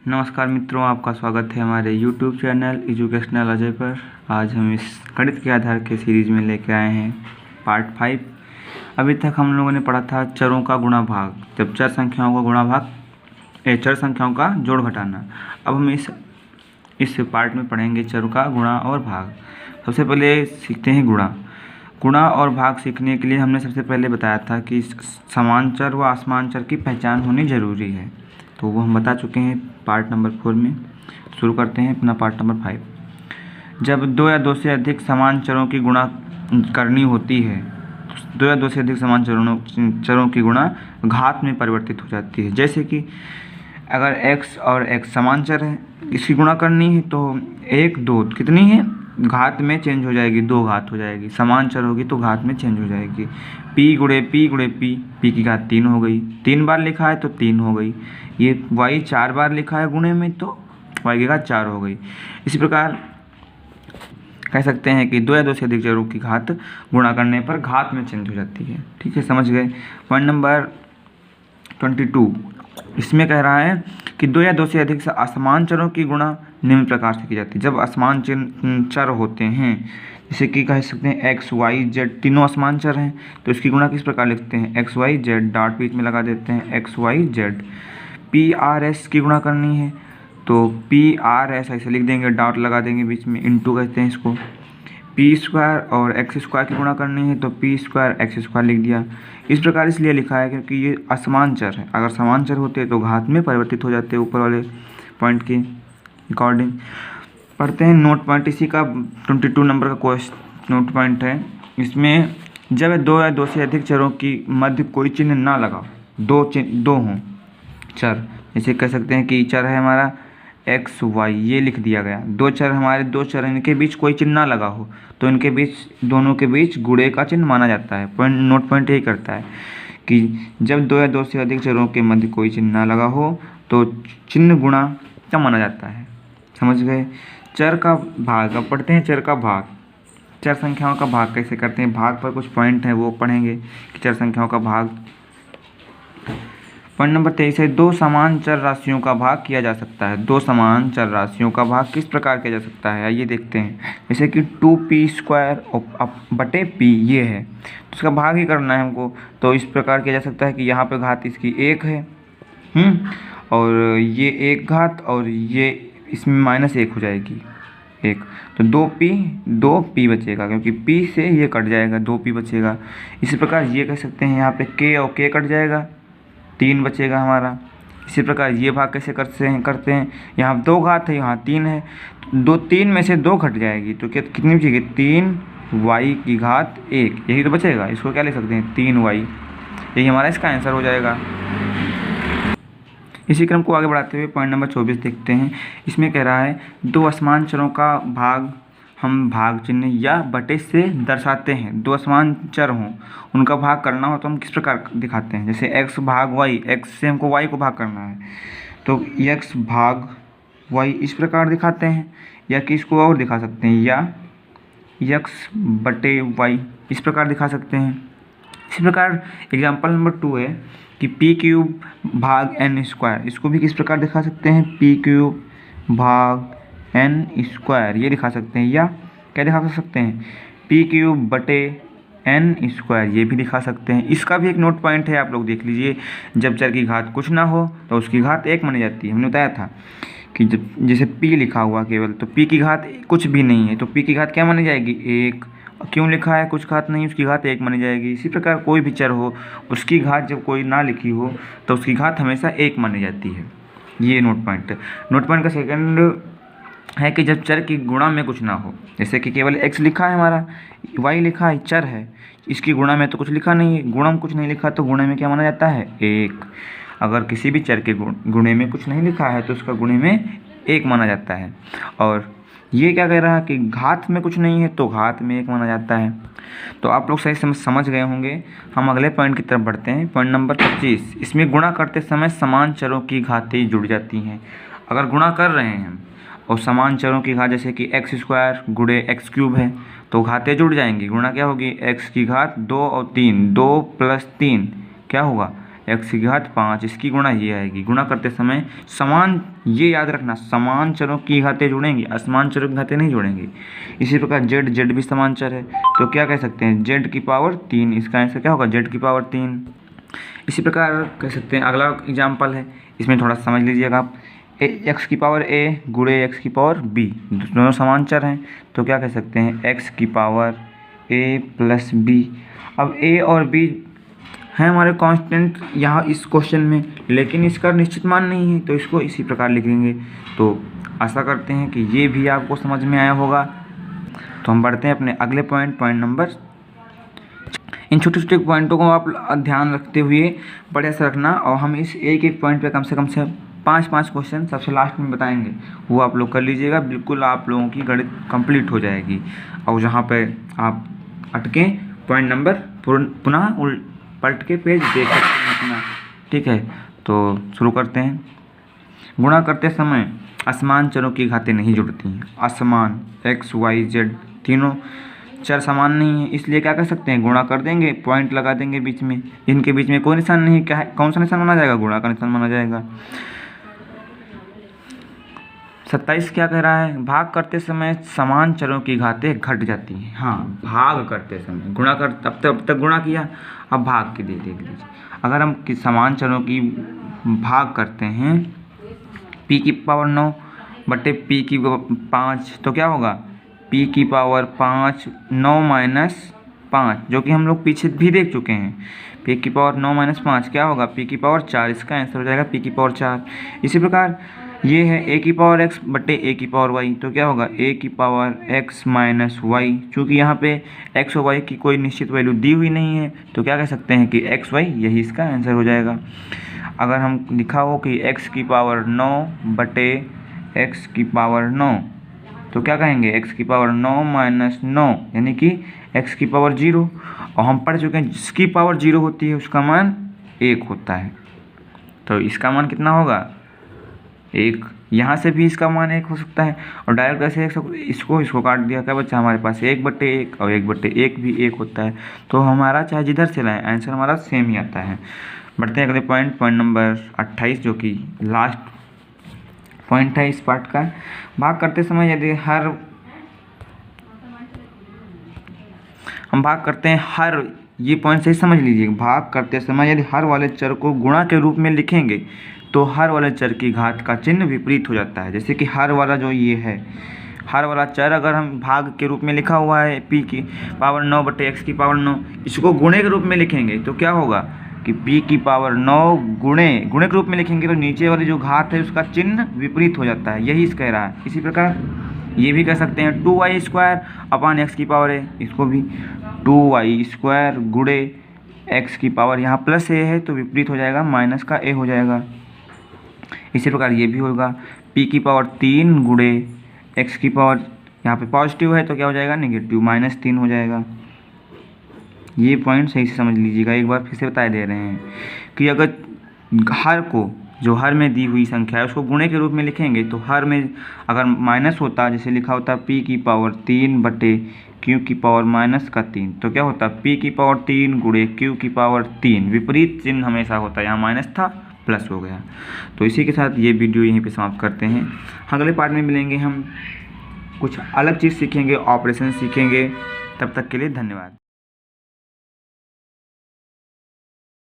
नमस्कार मित्रों, आपका स्वागत है हमारे YouTube चैनल एजुकेशनल अजय पर। आज हम इस गणित के आधार के सीरीज में लेके आए हैं पार्ट 5। अभी तक हम लोगों ने पढ़ा था चरों का गुणा भाग, जब चर संख्याओं का गुणा भाग चर संख्याओं का जोड़ घटाना। अब हम इस पार्ट में पढ़ेंगे चरों का गुणा और भाग। सबसे पहले सीखते हैं गुणा और भाग सीखने के लिए हमने सबसे पहले बताया था कि समान चर व असमान चर की पहचान होनी ज़रूरी है, तो वो हम बता चुके हैं पार्ट नंबर 4 में। शुरू करते हैं अपना पार्ट नंबर 5। जब दो या दो से अधिक समान चरों की गुणा करनी होती है, दो या दो से अधिक समान चरों की गुणा घात में परिवर्तित हो जाती है। जैसे कि अगर x और x समान चर है, इसकी गुणा करनी है तो 1 2 कितनी है, घात में चेंज हो जाएगी, 2 घात हो जाएगी। समान चर होगी तो घात में चेंज हो जाएगी। p गुणे p, p की घात 3 हो गई। 3 बार लिखा है तो 3 हो गई। ये y 4 बार लिखा है गुणे में तो y की घात 4 हो गई। इसी प्रकार कह सकते हैं कि दो या दो से अधिक चरों की घात गुणा करने पर घात में चेंज हो जाती है। ठीक है, समझ गए। पॉइंट नंबर 22, इसमें कह रहा है कि दो या दो से अधिक असमान चरों की गुणा निम्न प्रकार से की जाती है। जब असमान चर होते हैं, जैसे कि कह सकते हैं एक्स वाई जेड तीनों असमान चर हैं, तो इसकी गुणा किस प्रकार लिखते हैं, एक्स वाई जेड, डॉट बीच में लगा देते हैं X Y Z. P R S की गुणा करनी है तो पी आर एस ऐसे लिख देंगे, डॉट लगा देंगे बीच में, इंटू कहते हैं इसको। पी स्क्वायर और एक्स स्क्वायर की गुणा करनी है तो पी स्क्वायर एक्स स्क्वायर लिख दिया। इस प्रकार इसलिए लिखा है क्योंकि ये असमान चर है। अगर समान चर होते तो घात में परिवर्तित हो जाते ऊपर वाले पॉइंट के अकॉर्डिंग। पढ़ते हैं नोट पॉइंट, इसी का 22 नंबर का क्वेश्चन नोट पॉइंट है। इसमें जब दो या दो से अधिक चरों की मध्य कोई चिन्ह ना लगा, दो हों चर, जैसे कह सकते हैं कि चर है हमारा एक्स वाई, ये लिख दिया गया। दो चर इनके बीच कोई चिन्ह ना लगा हो तो इनके बीच, दोनों के बीच गुणे का चिन्ह माना जाता है। नोट पॉइंट यही करता है कि जब दो या दो से अधिक चरों के मध्य कोई चिन्ह ना लगा हो तो चिन्ह गुणा क्या माना जाता है। समझ गए। चर का भाग, अब पढ़ते हैं चर का भाग। चर संख्याओं का भाग कैसे करते हैं, भाग पर कुछ पॉइंट हैं वो पढ़ेंगे कि चर संख्याओं का भाग। पॉइंट नंबर 23 है, दो समान चर राशियों का भाग किया जा सकता है। दो समान चर राशियों का भाग किस प्रकार किया जा सकता है, आइए देखते हैं। जैसे कि 2p स्क्वायर बटे p ये है, तो इसका भाग ही करना है हमको, तो इस प्रकार किया जा सकता है कि यहाँ पे घात इसकी 1 है, और ये 1 घात और ये इसमें -1 हो जाएगी 1, तो 2p बचेगा, क्योंकि p से ये कट जाएगा, 2p बचेगा। इसी प्रकार ये कह सकते हैं यहाँ पे k और k कट जाएगा, 3 बचेगा हमारा। इसी प्रकार ये भाग कैसे करते हैं, यहाँ 2 घात है, यहाँ 3 है, तो 3 में से 2 घट जाएगी तो क्या कितनी बचेगी, 3y की घात 1, यही तो बचेगा। इसको क्या लिख सकते हैं, 3y, यही हमारा इसका आंसर हो जाएगा। इसी क्रम को आगे बढ़ाते हुए पॉइंट नंबर 24 देखते हैं। इसमें कह रहा है दो असमान चरों का भाग हम भाग चिन्ह या बटे से दर्शाते हैं। दो असमान चर हों, उनका भाग करना हो तो हम किस प्रकार दिखाते हैं, जैसे x भाग y, x से हमको y को भाग करना है तो x भाग y इस प्रकार दिखाते हैं, या कि इसको और दिखा सकते हैं, या x बटे y इस प्रकार दिखा सकते हैं। इसी प्रकार एग्जाम्पल नंबर 2 है कि पी क्यूब भाग एन स्क्वायर, इसको भी किस प्रकार दिखा सकते हैं, पी क्यूब भाग एन स्क्वायर ये दिखा सकते हैं, या क्या दिखा सकते हैं, पी क्यूब बटे एन स्क्वायर ये भी दिखा सकते हैं। इसका भी एक नोट पॉइंट है, आप लोग देख लीजिए। जब चर की घात कुछ ना हो तो उसकी घात 1 मानी जाती है। हमने बताया था कि जब जैसे p लिखा हुआ केवल, तो p की घात कुछ भी नहीं है तो p की घात क्या मानी जाएगी, 1। क्यों लिखा है, कुछ घात नहीं, उसकी घात 1 मानी जाएगी। इसी प्रकार कोई भी चर हो, उसकी घात जब कोई ना लिखी हो तो उसकी घात हमेशा 1 मानी जाती है। ये नोट पॉइंट का सेकंड है कि जब चर की गुणा में कुछ ना हो, जैसे कि केवल x लिखा है हमारा, y लिखा है, चर है, इसकी गुणा में तो कुछ लिखा नहीं है, गुणा में कुछ नहीं लिखा तो गुणे में क्या माना जाता है, 1। अगर किसी भी चर के गुणे में कुछ नहीं लिखा है तो उसका गुणे में 1 माना जाता है। और ये क्या कह रहा है कि घात में कुछ नहीं है तो घात में 1 माना जाता है। तो आप लोग सही समझ गए होंगे। हम अगले पॉइंट की तरफ बढ़ते हैं। पॉइंट नंबर 25, इसमें गुणा करते समय समान चरों की घातें जुड़ जाती हैं। अगर गुणा कर रहे हैं हम और समान चरों की घात, जैसे कि एक्स स्क्वायर गुणे एक्स क्यूब है तो घातें जुड़ जाएंगी। गुणा क्या होगी, एक्स की घात 2 और 3, 2 + 3 क्या होगा x की घात 5, इसकी गुणा ये आएगी। गुणा करते समय समान, ये याद रखना, समान चरों की घातें जुड़ेंगी, असमान चरों की घातें नहीं जुड़ेंगी। इसी प्रकार z भी समान चर है, तो क्या कह सकते हैं, z की पावर 3, इसका आंसर क्या होगा, z की पावर 3। इसी प्रकार कह सकते हैं, अगला एग्जाम्पल है, इसमें थोड़ा समझ लीजिएगा आप। x की पावर a गुणे x की पावर b, दोनों समान चर हैं, तो क्या कह सकते हैं, x की पावर a प्लस b। अब a और b है हमारे कांस्टेंट यहाँ इस क्वेश्चन में, लेकिन इसका निश्चित मान नहीं है, तो इसको इसी प्रकार लिखेंगे। तो आशा करते हैं कि ये भी आपको समझ में आया होगा। तो हम बढ़ते हैं अपने अगले पॉइंट नंबर। इन छोटे छोटे पॉइंटों को आप ध्यान रखते हुए बढ़िया से रखना, और हम इस एक एक पॉइंट पे कम से 5 क्वेश्चन सबसे लास्ट में बताएंगे, वो आप लोग कर लीजिएगा, बिल्कुल आप लोगों की गणित कंप्लीट हो जाएगी। और जहाँ पे आप अटके पॉइंट नंबर पुनः पलट के पेज देख सकते हैं अपना, ठीक है। तो शुरू करते हैं। गुणा करते समय असमान चरों की घातें नहीं जुड़ती हैं। असमान x y z तीनों चर समान नहीं है, इसलिए क्या कर सकते हैं, गुणा कर देंगे, पॉइंट लगा देंगे बीच में, इनके बीच में कोई निशान नहीं, क्या है, कौन सा निशान माना जाएगा, गुणा का निशान माना जाएगा। 27 क्या कह रहा है, भाग करते समय समान चरों की घातें घट जाती हैं। हाँ, भाग करते समय गुणा कर, अब तक गुणा किया, अब भाग के देख लीजिए। अगर हम समान चरों की भाग करते हैं, p की पावर 9 बटे p की 5, तो क्या होगा, p की पावर 5 9 माइनस 5, जो कि हम लोग पीछे भी देख चुके हैं। p की पावर 9 माइनस 5 क्या होगा, p की पावर 4, इसका आंसर हो जाएगा p की पावर 4। इसी प्रकार ये है a की पावर x बटे a की पावर y, तो क्या होगा, a की पावर x माइनस y। चूँकि यहाँ पे x और y की कोई निश्चित वैल्यू दी हुई नहीं है, तो क्या कह सकते हैं कि x y यही इसका आंसर हो जाएगा। अगर हम लिखा हो कि x की पावर 9 बटे x की पावर 9, तो क्या कहेंगे, x की पावर 9 माइनस 9 यानी कि x की पावर 0, और हम पढ़ चुके हैं जिसकी पावर 0 होती है उसका मान 1 होता है। तो इसका मान कितना होगा, 1। यहाँ से भी इसका मान 1 हो सकता है, और डायरेक्ट ऐसे इसको काट दिया, क्या बच्चा हमारे पास 1/1, और 1/1 भी 1 होता है। तो हमारा चाहे जिधर से लाए आंसर हमारा सेम ही आता है। बढ़ते हैं अगले पॉइंट नंबर 28, जो कि लास्ट पॉइंट है इस पार्ट का। भाग करते समय यदि हम भाग करते हैं हर, ये पॉइंट सही समझ लीजिए, भाग करते समय यदि हर वाले चर को गुणा के रूप में लिखेंगे, तो हर वाले चर की घात का चिन्ह विपरीत हो जाता है। जैसे कि हर वाला जो ये है, हर वाला चर अगर हम भाग के रूप में लिखा हुआ है p की पावर 9 बटे x की पावर 9, इसको गुणे के रूप में लिखेंगे तो क्या होगा कि p की पावर 9 गुणे के रूप में लिखेंगे, तो नीचे वाली जो घात है उसका चिन्ह विपरीत हो जाता है, यही कह रहा है। इसी प्रकार ये भी कह सकते हैं 2y स्क्वायर अपान x की पावर a, इसको भी 2y स्क्वायर गुणे x की पावर, यहाँ प्लस a है तो विपरीत हो जाएगा, माइनस का a हो जाएगा। इसी प्रकार ये भी होगा p की पावर 3 गुणे x की पावर, यहाँ पे पॉजिटिव है तो क्या हो जाएगा, नेगेटिव, -3 हो जाएगा। ये पॉइंट सही से समझ लीजिएगा, एक बार फिर से बता दे रहे हैं कि अगर हर को, जो हर में दी हुई संख्या है उसको गुणे के रूप में लिखेंगे, तो हर में अगर माइनस होता, जैसे लिखा होता p की पावर 3 बटे q की पावर -3, तो क्या होता, p की पावर 3 गुणे q की पावर 3, विपरीत चिन्ह हमेशा होता है, यहाँ माइनस था प्लस हो गया। तो इसी के साथ ये वीडियो यहीं पे समाप्त करते हैं। अगले पार्ट में मिलेंगे, हम कुछ अलग चीज़ सीखेंगे, ऑपरेशन सीखेंगे। तब तक के लिए धन्यवाद।